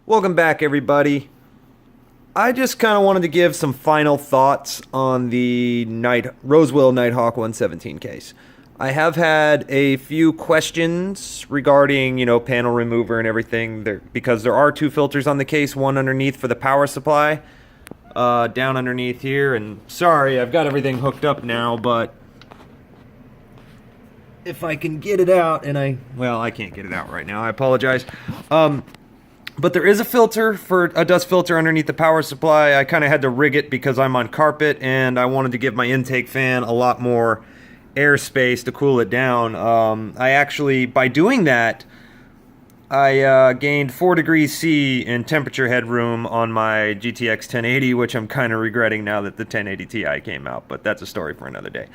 Welcome back, everybody. I just kind of wanted to give some final thoughts on the Rosewill Nighthawk 117 case. I have had a few questions regarding, panel remover and everything, because there are two filters on the case, one underneath for the power supply, down underneath here, and sorry, I've got everything hooked up now, but if I can get it out, I can't get it out right now, I apologize. But there is a filter for a dust filter underneath the power supply. I kind of had to rig it because I'm on carpet and I wanted to give my intake fan a lot more airspace to cool it down. I actually, by doing that, I gained 4 degrees C in temperature headroom on my GTX 1080, which I'm kind of regretting now that the 1080 Ti came out, but that's a story for another day.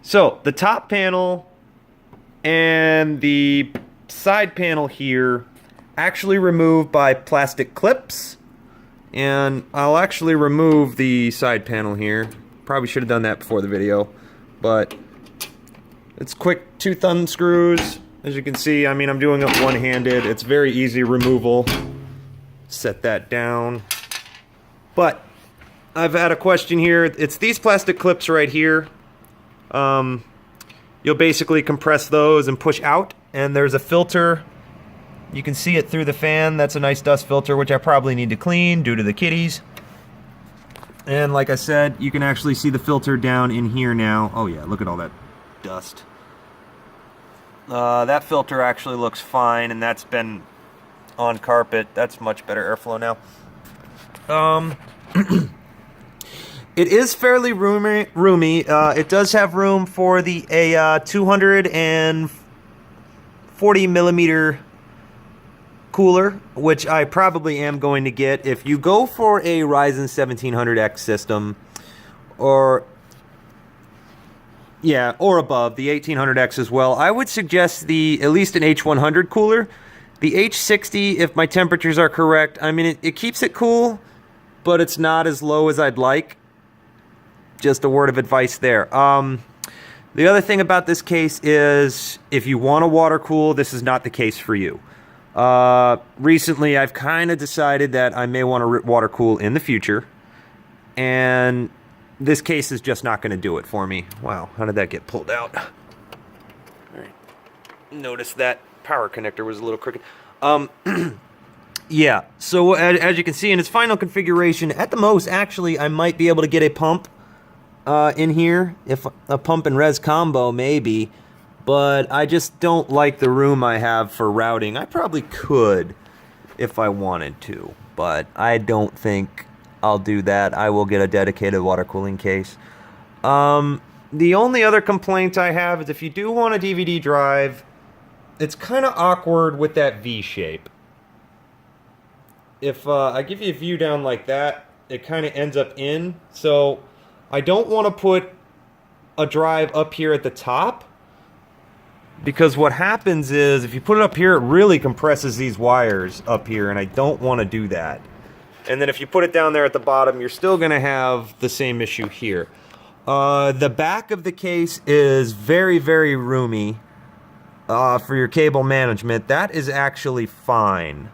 So the top panel and the side panel here actually removed by plastic clips, and I'll actually remove the side panel here. Probably should have done that before the video, but it's quick 2 thumb screws. As you can see, I'm doing it one-handed. It's very easy removal. Set that down. But I've had a question here. It's these plastic clips right here. You'll basically compress those and push out, and there's a filter. You can see it through the fan. That's a nice dust filter, which I probably need to clean due to the kitties. And like I said, you can actually see the filter down in here now. Oh yeah, look at all that dust. That filter actually looks fine, and that's been on carpet. That's much better airflow now. It is fairly roomy. It does have room for a 240 millimeter cooler, which I probably am going to get. If you go for a Ryzen 1700X system, or above, the 1800X as well, I would suggest at least an H100 cooler. The H60, if my temperatures are correct, it keeps it cool, but it's not as low as I'd like. Just a word of advice there. The other thing about this case is, if you want to water cool, this is not the case for you. Recently, I've kind of decided that I may want to water cool in the future, and this case is just not going to do it for me. Wow, how did that get pulled out? All right. Notice that power connector was a little crooked. Yeah, so as you can see in its final configuration, at the most, actually, I might be able to get a pump in here, if a pump and res combo, maybe. But I just don't like the room I have for routing. I probably could if I wanted to, but I don't think I'll do that. I will get a dedicated water cooling case. The only other complaint I have is if you do want a DVD drive, it's kind of awkward with that V shape. If I give you a view down like that, it kind of ends up in. So I don't want to put a drive up here at the top, because what happens is, if you put it up here, it really compresses these wires up here, and I don't want to do that. And then if you put it down there at the bottom, you're still going to have the same issue here. The back of the case is very, very roomy for your cable management. That is actually fine.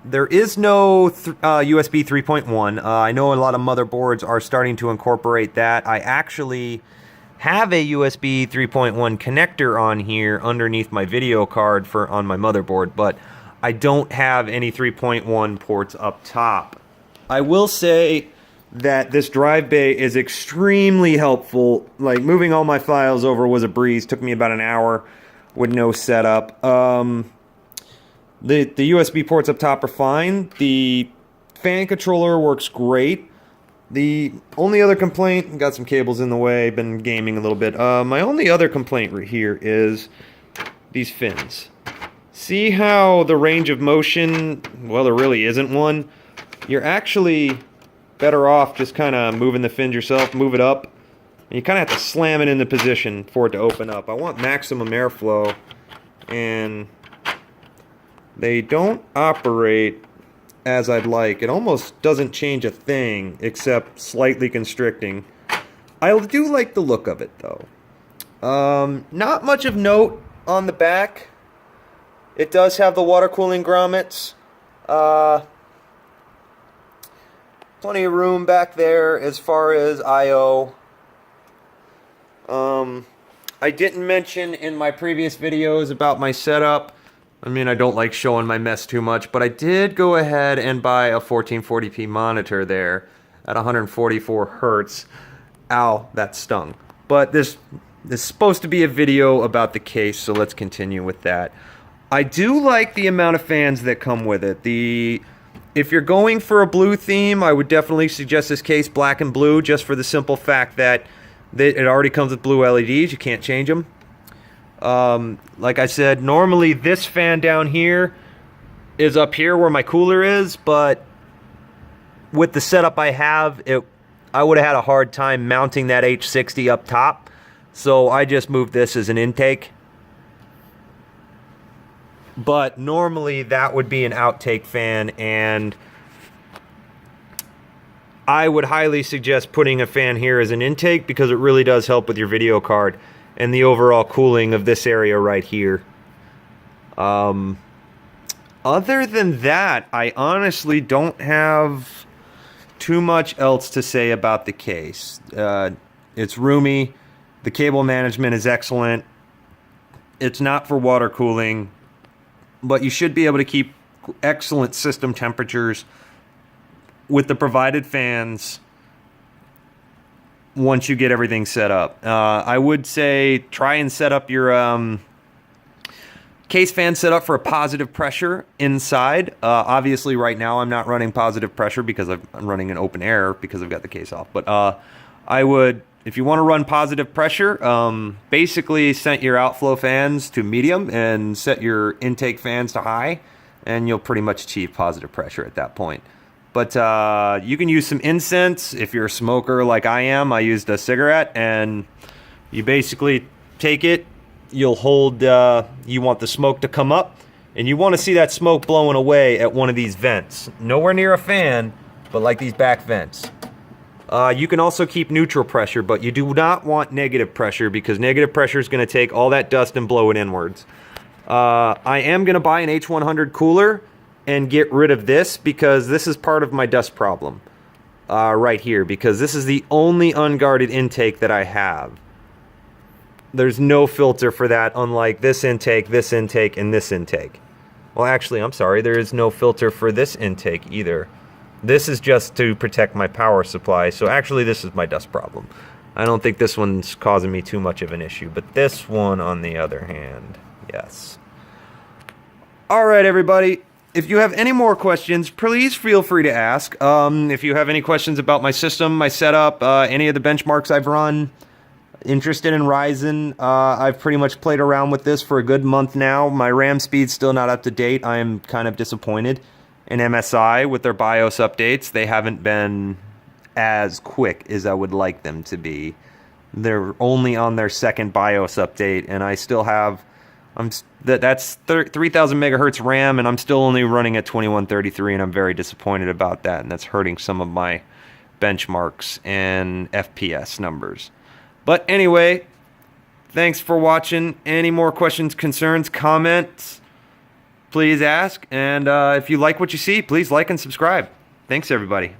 There is no USB 3.1. I know a lot of motherboards are starting to incorporate that. I actually have a USB 3.1 connector on here underneath my video card on my motherboard, but I don't have any 3.1 ports up top. I will say that this drive bay is extremely helpful. Like, moving all my files over was a breeze. Took me about an hour with no setup. The USB ports up top are fine. The fan controller works great. The only other complaint, got some cables in the way, been gaming a little bit. My only other complaint right here is these fins. See how the range of motion, well, there really isn't one. You're actually better off just kind of moving the fins yourself, move it up, and you kind of have to slam it into position for it to open up. I want maximum airflow, and they don't operate as I'd like. It almost doesn't change a thing except slightly constricting. I do like the look of it, though. Not much of note on the back. It does have the water cooling grommets. Plenty of room back there as far as I/O. I didn't mention in my previous videos about my setup. I mean, I don't like showing my mess too much, but I did go ahead and buy a 1440p monitor there at 144 hertz. Ow, that stung. But this is supposed to be a video about the case, so let's continue with that. I do like the amount of fans that come with it. If you're going for a blue theme, I would definitely suggest this case black and blue, just for the simple fact that it already comes with blue LEDs. You can't change them. Like I said, normally this fan down here is up here where my cooler is, but with the setup I have, I would have had a hard time mounting that H60 up top. So I just moved this as an intake. But normally that would be an outtake fan, and I would highly suggest putting a fan here as an intake because it really does help with your video card and the overall cooling of this area right here. Other than that, I honestly don't have too much else to say about the case. It's roomy. The cable management is excellent. It's not for water cooling, but you should be able to keep excellent system temperatures with the provided fans once you get everything set up. I would say try and set up your case fan set up for a positive pressure inside. Obviously right now I'm not running positive pressure because I'm running in open air because I've got the case off. But I would, if you want to run positive pressure, basically set your outflow fans to medium and set your intake fans to high, and you'll pretty much achieve positive pressure at that point. But you can use some incense. If you're a smoker like I am, I used a cigarette, and you basically take it, you'll hold, you want the smoke to come up, and you want to see that smoke blowing away at one of these vents. Nowhere near a fan, but like these back vents. You can also keep neutral pressure, but you do not want negative pressure because negative pressure is going to take all that dust and blow it inwards. I am going to buy an H100 cooler and get rid of this because this is part of my dust problem right here, because this is the only unguarded intake that I have. There's no filter for that, unlike this intake, and this intake. Well, actually, I'm sorry, there is no filter for this intake either. This is just to protect my power supply, so actually this is my dust problem. I don't think this one's causing me too much of an issue, but this one, on the other hand, yes. Alright, everybody. If you have any more questions, please feel free to ask. If you have any questions about my system, my setup, any of the benchmarks I've run, interested in Ryzen, I've pretty much played around with this for a good month now. My RAM speed's still not up to date. I am kind of disappointed in MSI with their BIOS updates. They haven't been as quick as I would like them to be. They're only on their second BIOS update, and I still have, that's 3000 megahertz RAM, and I'm still only running at 2133, and I'm very disappointed about that, and that's hurting some of my benchmarks and FPS numbers. But anyway, thanks for watching. Any more questions, concerns, comments, please ask. And if you like what you see, please like and subscribe. Thanks, everybody.